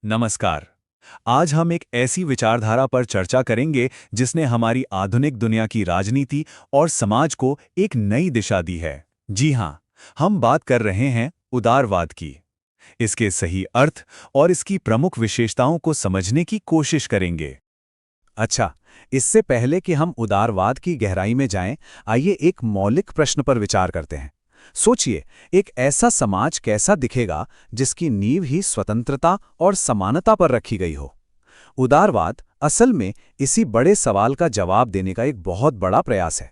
नमस्कार। आज हम एक ऐसी विचारधारा पर चर्चा करेंगे जिसने हमारी आधुनिक दुनिया की राजनीति और समाज को एक नई दिशा दी है। जी हाँ, हम बात कर रहे हैं उदारवाद की। इसके सही अर्थ और इसकी प्रमुख विशेषताओं को समझने की कोशिश करेंगे। अच्छा, इससे पहले कि हम उदारवाद की गहराई में जाएं, आइए एक मौलिक प्रश्न पर विचार करते हैं। सोचिए, एक ऐसा समाज कैसा दिखेगा जिसकी नींव ही स्वतंत्रता और समानता पर रखी गई हो। उदारवाद असल में इसी बड़े सवाल का जवाब देने का एक बहुत बड़ा प्रयास है।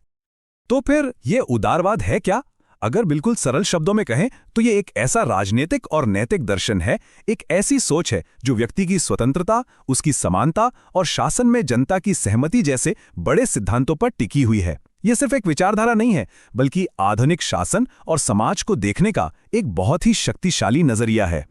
तो फिर ये उदारवाद है क्या? अगर बिल्कुल सरल शब्दों में कहें तो ये एक ऐसा राजनीतिक और नैतिक दर्शन है, एक ऐसी सोच है जो व्यक्ति की स्वतंत्रता, उसकी समानता और शासन में जनता की सहमति जैसे बड़े सिद्धांतों पर टिकी हुई है। ये सिर्फ एक विचारधारा नहीं है, बल्कि आधुनिक शासन और समाज को देखने का एक बहुत ही शक्तिशाली नजरिया है।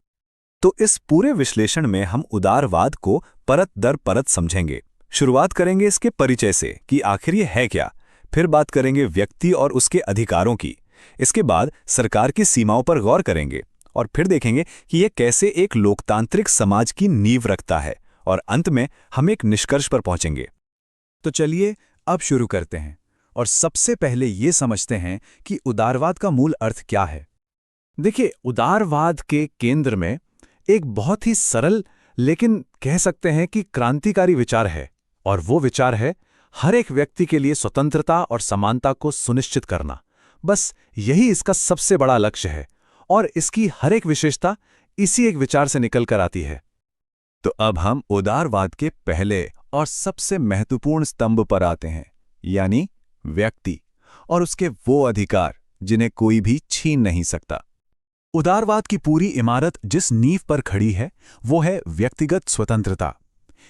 तो इस पूरे विश्लेषण में हम उदारवाद को परत दर परत समझेंगे। शुरुआत करेंगे इसके परिचय से कि आखिर ये है क्या। फिर बात करेंगे व्यक्ति और उसके अधिकारों की। इसके बाद सरकार की सीमाओं पर गौर करेंगे और फिर देखेंगे कि यह कैसे एक लोकतांत्रिक समाज की नींव रखता है। और अंत में हम एक निष्कर्ष पर पहुंचेंगे। तो चलिए अब शुरू करते हैं और सबसे पहले ये समझते हैं कि उदारवाद का मूल अर्थ क्या है। देखिए, उदारवाद के केंद्र में एक बहुत ही सरल लेकिन कह सकते हैं कि क्रांतिकारी विचार है, और वो विचार है हर एक व्यक्ति के लिए स्वतंत्रता और समानता को सुनिश्चित करना। बस यही इसका सबसे बड़ा लक्ष्य है और इसकी हर एक विशेषता इसी एक विचार से निकल कर आती है। तो अब हम उदारवाद के पहले और सबसे महत्वपूर्ण स्तंभ पर आते हैं, यानी व्यक्ति और उसके वो अधिकार जिन्हें कोई भी छीन नहीं सकता। उदारवाद की पूरी इमारत जिस नींव पर खड़ी है वो है व्यक्तिगत स्वतंत्रता।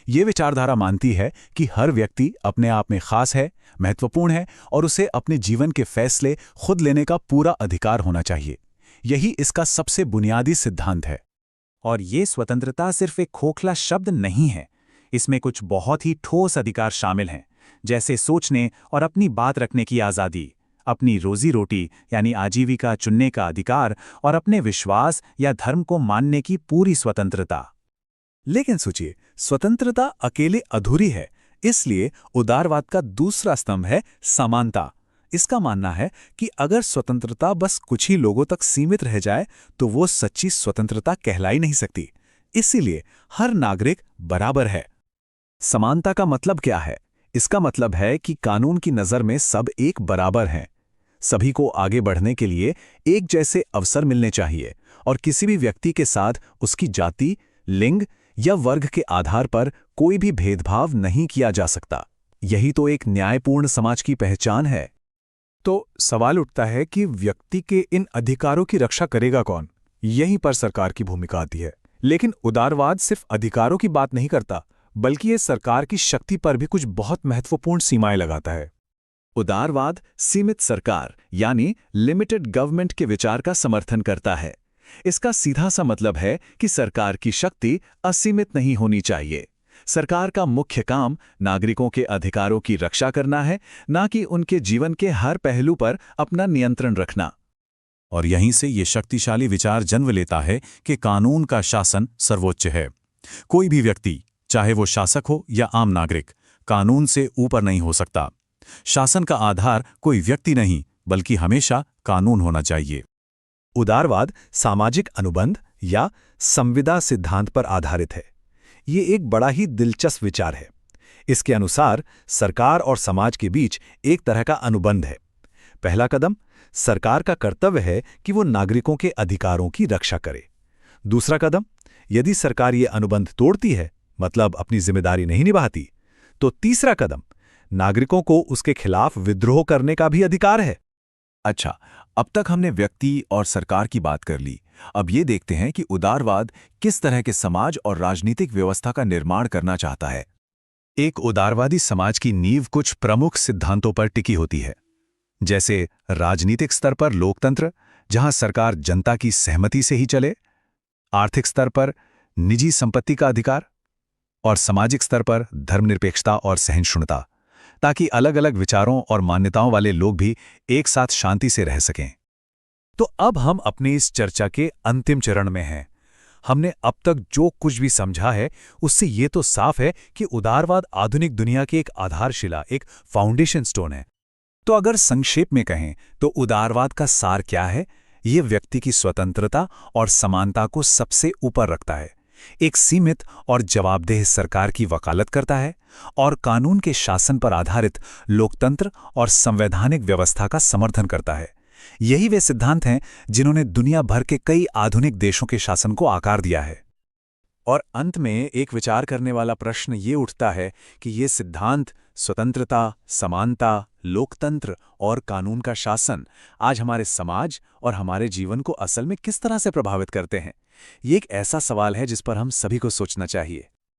ये विचारधारा मानती है कि हर व्यक्ति अपने आप में खास है, महत्वपूर्ण है और उसे अपने जीवन के फैसले खुद लेने का पूरा अधिकार होना चाहिए। यही इसका सबसे बुनियादी सिद्धांत है। और ये स्वतंत्रता सिर्फ एक खोखला शब्द नहीं है, इसमें कुछ बहुत ही ठोस अधिकार शामिल हैं, जैसे सोचने और अपनी बात रखने की आज़ादी, अपनी रोजी रोटी यानी आजीविका चुनने का अधिकार और अपने विश्वास या धर्म को मानने की पूरी स्वतंत्रता। लेकिन सोचिए, स्वतंत्रता अकेले अधूरी है, इसलिए उदारवाद का दूसरा स्तंभ है समानता। इसका मानना है कि अगर स्वतंत्रता बस कुछ ही लोगों तक सीमित रह जाए तो वो सच्ची स्वतंत्रता कहलाई नहीं सकती। इसीलिए हर नागरिक बराबर है। समानता का मतलब क्या है? इसका मतलब है कि कानून की नज़र में सब एक बराबर हैं। सभी को आगे बढ़ने के लिए एक जैसे अवसर मिलने चाहिए और किसी भी व्यक्ति के साथ उसकी जाति, लिंग या वर्ग के आधार पर कोई भी भेदभाव नहीं किया जा सकता। यही तो एक न्यायपूर्ण समाज की पहचान है। तो सवाल उठता है कि व्यक्ति के इन अधिकारों की रक्षा करेगा कौन? यहीं पर सरकार की भूमिका आती है। लेकिन उदारवाद सिर्फ अधिकारों की बात नहीं करता, बल्कि ये सरकार की शक्ति पर भी कुछ बहुत महत्वपूर्ण सीमाएं लगाता है। उदारवाद सीमित सरकार यानी लिमिटेड गवर्नमेंट के विचार का समर्थन करता है। इसका सीधा सा मतलब है कि सरकार की शक्ति असीमित नहीं होनी चाहिए। सरकार का मुख्य काम नागरिकों के अधिकारों की रक्षा करना है, ना कि उनके जीवन के हर पहलू पर अपना नियंत्रण रखना। और यहीं से ये शक्तिशाली विचार जन्म लेता है कि कानून का शासन सर्वोच्च है। कोई भी व्यक्ति, चाहे वो शासक हो या आम नागरिक, कानून से ऊपर नहीं हो सकता। शासन का आधार कोई व्यक्ति नहीं, बल्कि हमेशा कानून होना चाहिए। उदारवाद सामाजिक अनुबंध या संविदा सिद्धांत पर आधारित है। ये एक बड़ा ही दिलचस्प विचार है। इसके अनुसार सरकार और समाज के बीच एक तरह का अनुबंध है। पहला कदम, सरकार का कर्तव्य है कि वो नागरिकों के अधिकारों की रक्षा करे। दूसरा कदम, यदि सरकार ये अनुबंध तोड़ती है, मतलब अपनी जिम्मेदारी नहीं निभाती, तो तीसरा कदम, नागरिकों को उसके खिलाफ विद्रोह करने का भी अधिकार है। अच्छा, अब तक हमने व्यक्ति और सरकार की बात कर ली। अब ये देखते हैं कि उदारवाद किस तरह के समाज और राजनीतिक व्यवस्था का निर्माण करना चाहता है। एक उदारवादी समाज की नींव कुछ प्रमुख सिद्धांतों पर टिकी होती है, जैसे राजनीतिक स्तर पर लोकतंत्र, जहां सरकार जनता की सहमति से ही चले, आर्थिक स्तर पर निजी संपत्ति का अधिकार, और सामाजिक स्तर पर धर्मनिरपेक्षता और सहिष्णुता, ताकि अलग अलग विचारों और मान्यताओं वाले लोग भी एक साथ शांति से रह सकें। तो अब हम अपनी इस चर्चा के अंतिम चरण में हैं। हमने अब तक जो कुछ भी समझा है उससे ये तो साफ है कि उदारवाद आधुनिक दुनिया की एक आधारशिला, एक फाउंडेशन स्टोन है। तो अगर संक्षेप में कहें तो उदारवाद का सार क्या है? ये व्यक्ति की स्वतंत्रता और समानता को सबसे ऊपर रखता है, एक सीमित और जवाबदेह सरकार की वकालत करता है और कानून के शासन पर आधारित लोकतंत्र और संवैधानिक व्यवस्था का समर्थन करता है। यही वे सिद्धांत हैं जिन्होंने दुनिया भर के कई आधुनिक देशों के शासन को आकार दिया है। और अंत में एक विचार करने वाला प्रश्न ये उठता है कि ये सिद्धांत स्वतंत्रता, समानता, लोकतंत्र और कानून का शासन आज हमारे समाज और हमारे जीवन को असल में किस तरह से प्रभावित करते हैं? ये एक ऐसा सवाल है जिस पर हम सभी को सोचना चाहिए।